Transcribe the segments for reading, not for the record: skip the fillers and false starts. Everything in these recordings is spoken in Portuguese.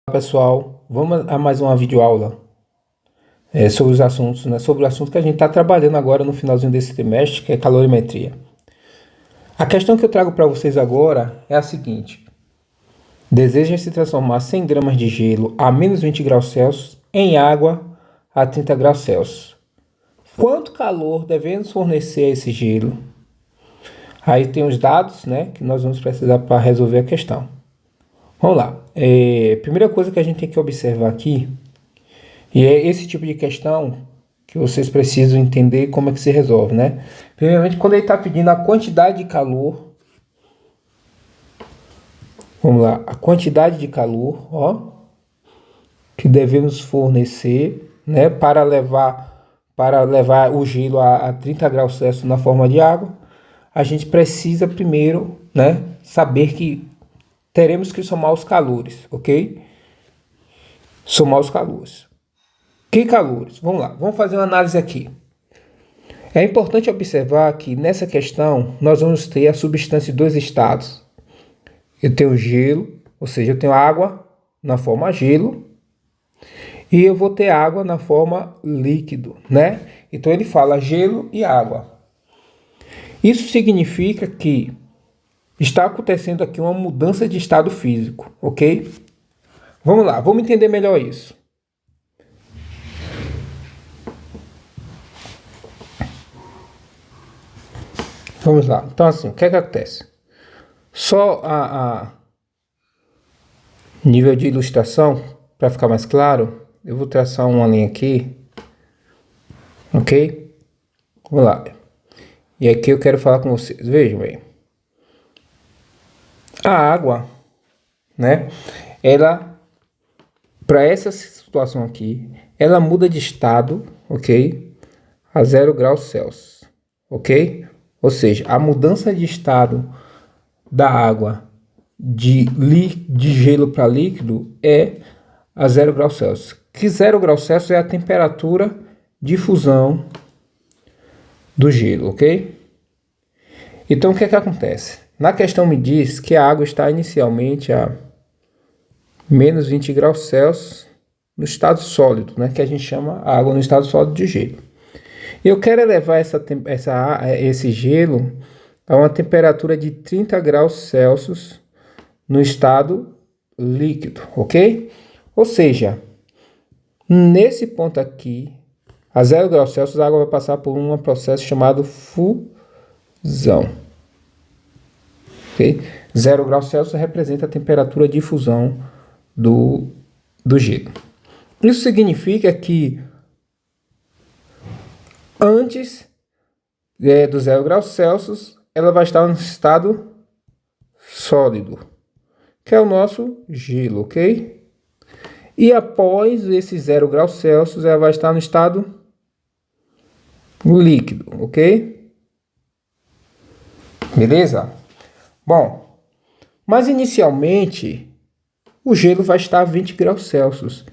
Pessoal, vamos a mais uma videoaula sobre os assuntos, né? Sobre o assunto que a gente está trabalhando agora no finalzinho desse trimestre, que é calorimetria. A questão que eu trago para vocês agora é a seguinte: deseja se transformar 100 gramas de gelo a menos 20 graus Celsius em água a 30 graus Celsius. Quanto calor devemos fornecer a esse gelo? Aí tem os dados, né, que nós vamos precisar para resolver a questão. Vamos lá. Primeira coisa que a gente tem que observar aqui, e é esse tipo de questão que vocês precisam entender como é que se resolve, né? Primeiramente, quando ele está pedindo a quantidade de calor, vamos lá, a quantidade de calor, ó, que devemos fornecer, né, para levar o gelo a 30 graus Celsius na forma de água, a gente precisa primeiro, né, saber que teremos que somar os calores, ok? Somar os calores. Que calores? Vamos lá, vamos fazer uma análise aqui. É importante observar que nessa questão nós vamos ter a substância de dois estados. Eu tenho gelo, ou seja, eu tenho água na forma gelo e eu vou ter água na forma líquido, né? Então ele fala gelo e água. Isso significa que está acontecendo aqui uma mudança de estado físico, ok? Vamos lá, vamos entender melhor isso. Vamos lá. Então, assim, o que é que acontece? Só a nível de ilustração, para ficar mais claro, eu vou traçar uma linha aqui, ok? Vamos lá. E aqui eu quero falar com vocês. Vejam bem. A água, né? Ela, para essa situação aqui, ela muda de estado, ok? A 0 graus Celsius, ok? Ou seja, a mudança de estado da água de gelo para líquido é a 0 graus Celsius. Que 0 graus Celsius é a temperatura de fusão do gelo, ok? Então o que é que acontece? Na questão me diz que a água está inicialmente a menos 20 graus Celsius no estado sólido, né? Que a gente chama a água no estado sólido de gelo. Eu quero elevar esse gelo a uma temperatura de 30 graus Celsius no estado líquido, ok? Ou seja, nesse ponto aqui, a 0 graus Celsius, a água vai passar por um processo chamado fusão. Okay? 0 graus Celsius representa a temperatura de fusão do gelo. Isso significa que antes do 0 graus Celsius, ela vai estar no estado sólido, que é o nosso gelo, ok? E após esse 0 graus Celsius, ela vai estar no estado líquido, ok? Beleza? Bom, mas inicialmente o gelo vai estar a 20 graus Celsius.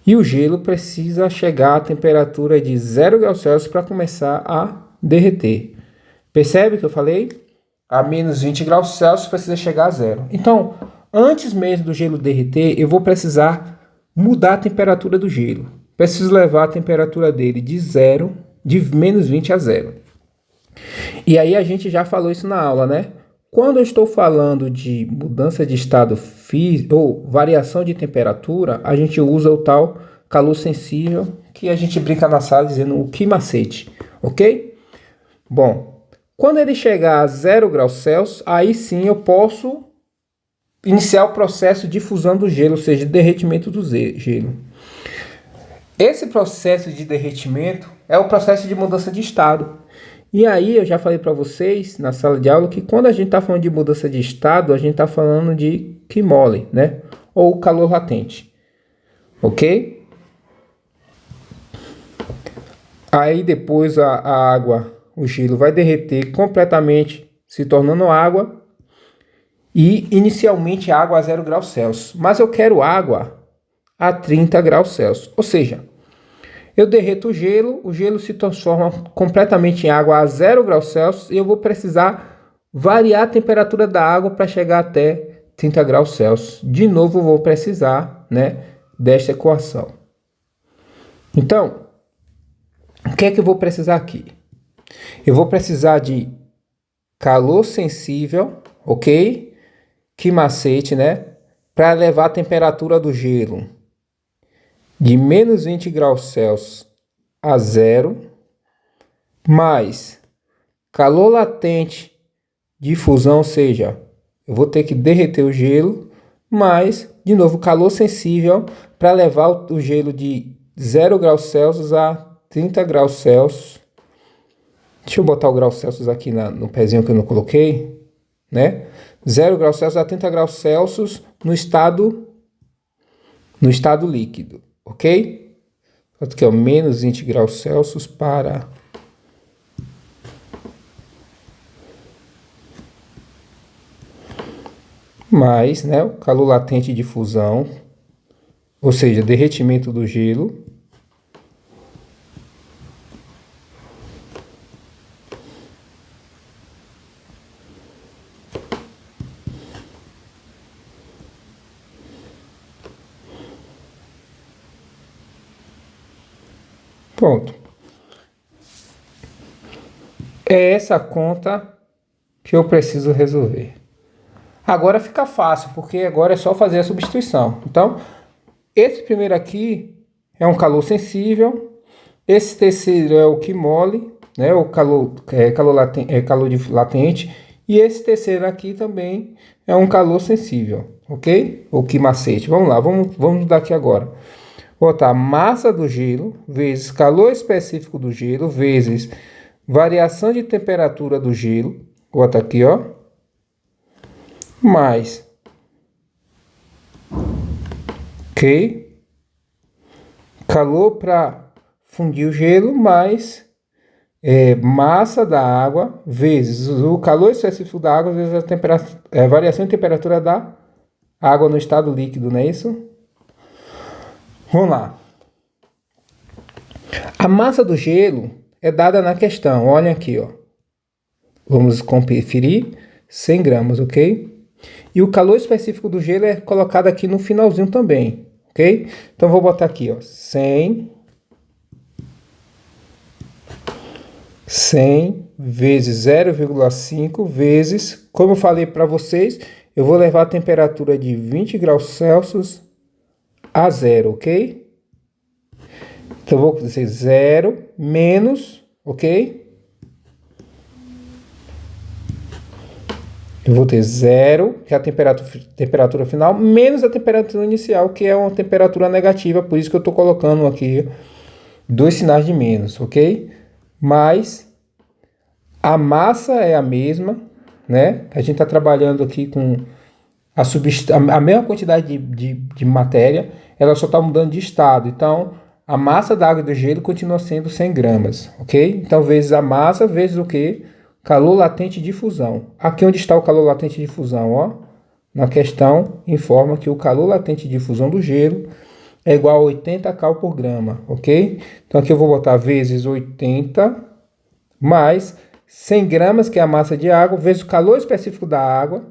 E o gelo precisa chegar à temperatura de 0 graus Celsius para começar a derreter. Percebe que eu falei? A menos 20 graus Celsius precisa chegar a 0. Então, antes mesmo do gelo derreter, eu vou precisar mudar a temperatura do gelo. Preciso levar a temperatura dele de menos 20 a 0. E aí a gente já falou isso na aula, né? Quando eu estou falando de mudança de estado físico ou variação de temperatura, a gente usa o tal calor sensível, que a gente brinca na sala dizendo o quimacete, ok? Bom, quando ele chegar a 0 graus Celsius, aí sim eu posso iniciar o processo de fusão do gelo, ou seja, derretimento do gelo. Esse processo de derretimento é o processo de mudança de estado. E aí eu já falei para vocês na sala de aula que quando a gente está falando de mudança de estado, a gente está falando de QMOL, né? Ou calor latente, ok? Aí depois a água, o gelo vai derreter completamente, se tornando água. E inicialmente água a 0 graus Celsius. Mas eu quero água a 30 graus Celsius. Ou seja, eu derreto o gelo se transforma completamente em água a 0 graus Celsius e eu vou precisar variar a temperatura da água para chegar até 30 graus Celsius. De novo, eu vou precisar, né, desta equação. Então, o que é que eu vou precisar aqui? Eu vou precisar de calor sensível, ok? Que macete, né? Para elevar a temperatura do gelo de menos 20 graus Celsius a zero, mais calor latente de fusão, ou seja, eu vou ter que derreter o gelo, mais, de novo, calor sensível para levar o gelo de 0 graus Celsius a 30 graus Celsius. Deixa eu botar o grau Celsius aqui no pezinho que eu não coloquei, né? 0 graus Celsius a 30 graus Celsius no estado líquido, ok? Aqui, ó, menos 20 graus Celsius para mais, né, o calor latente de fusão, ou seja, derretimento do gelo, pronto. É essa conta que eu preciso resolver. Agora fica fácil, porque agora é só fazer a substituição. Então, esse primeiro aqui é um calor sensível. Esse terceiro é o QMOL, né? O calor latente. E esse terceiro aqui também é um calor sensível, ok? O QMacete. Vamos lá, vamos dar aqui agora. Vou botar massa do gelo vezes calor específico do gelo vezes variação de temperatura do gelo. Vou botar aqui, ó. Mais. Ok? Calor para fundir o gelo mais massa da água vezes o calor específico da água vezes a variação de temperatura da água no estado líquido, não é isso? Vamos lá. A massa do gelo é dada na questão. Olha aqui, ó. Vamos conferir 100 gramas, ok? E o calor específico do gelo é colocado aqui no finalzinho também, ok? Então vou botar aqui, ó, 100 vezes 0,5 vezes, como eu falei para vocês, eu vou levar a temperatura de 20 graus Celsius a zero, ok? Então, eu vou dizer 0 menos, ok? Eu vou ter 0, que é a temperatura final, menos a temperatura inicial, que é uma temperatura negativa, por isso que eu estou colocando aqui 2 sinais de menos, ok? Mas a massa é a mesma, né? A gente está trabalhando aqui com a mesma quantidade de matéria, ela só está mudando de estado. Então, a massa da água e do gelo continua sendo 100 gramas, ok? Então, vezes a massa, vezes o quê? Calor latente de fusão. Aqui onde está o calor latente de fusão, ó. Na questão, informa que o calor latente de fusão do gelo é igual a 80 cal por grama, ok? Então, aqui eu vou botar vezes 80 mais 100 gramas, que é a massa de água, vezes o calor específico da água.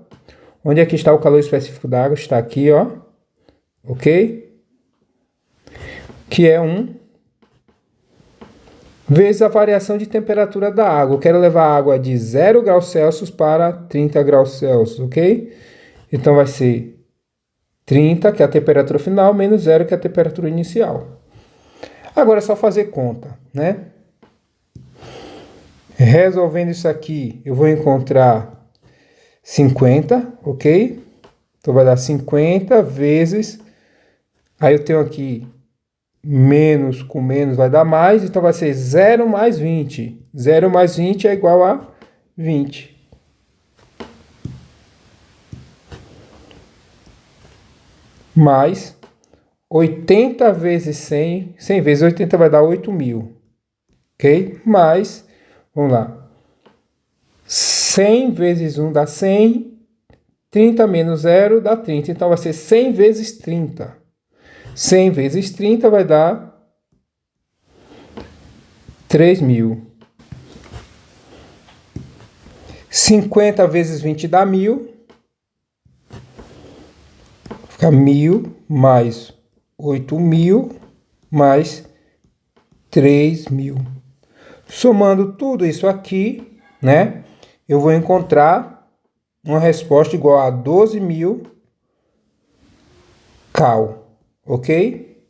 Onde é que está o calor específico da água? Está aqui, ó. Ok? Que é 1 vezes a variação de temperatura da água. Eu quero levar a água de 0 graus Celsius para 30 graus Celsius, ok? Então vai ser 30, que é a temperatura final, menos 0, que é a temperatura inicial. Agora é só fazer conta, né? Resolvendo isso aqui, eu vou encontrar 50, ok? Então vai dar 50 vezes... Aí eu tenho aqui menos com menos vai dar mais, então vai ser 0 mais 20. 0 mais 20 é igual a 20. Mais 80 vezes 100. 100 vezes 80 vai dar 8.000. Ok? Mais, vamos lá. 100 vezes 1 dá 100. 30 menos 0 dá 30. Então vai ser 100 vezes 30. 100 vezes 30 vai dar 3.000. 50 vezes 20 dá 1.000. Fica 1.000 mais 8.000 mais 3.000. Somando tudo isso aqui, né? Eu vou encontrar uma resposta igual a 12.000 cal, ok?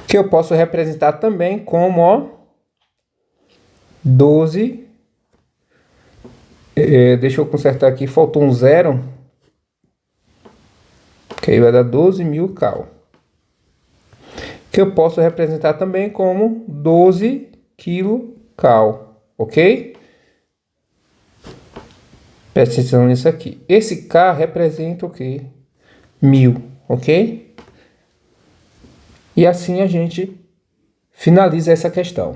Que eu posso representar também como, ó, 12. Deixa eu consertar aqui, faltou um zero. Que aí vai dar 12.000 cal. Que eu posso representar também como 12 kcal, ok? Presta atenção nisso aqui. Esse K representa o quê? 1.000, ok? E assim a gente finaliza essa questão.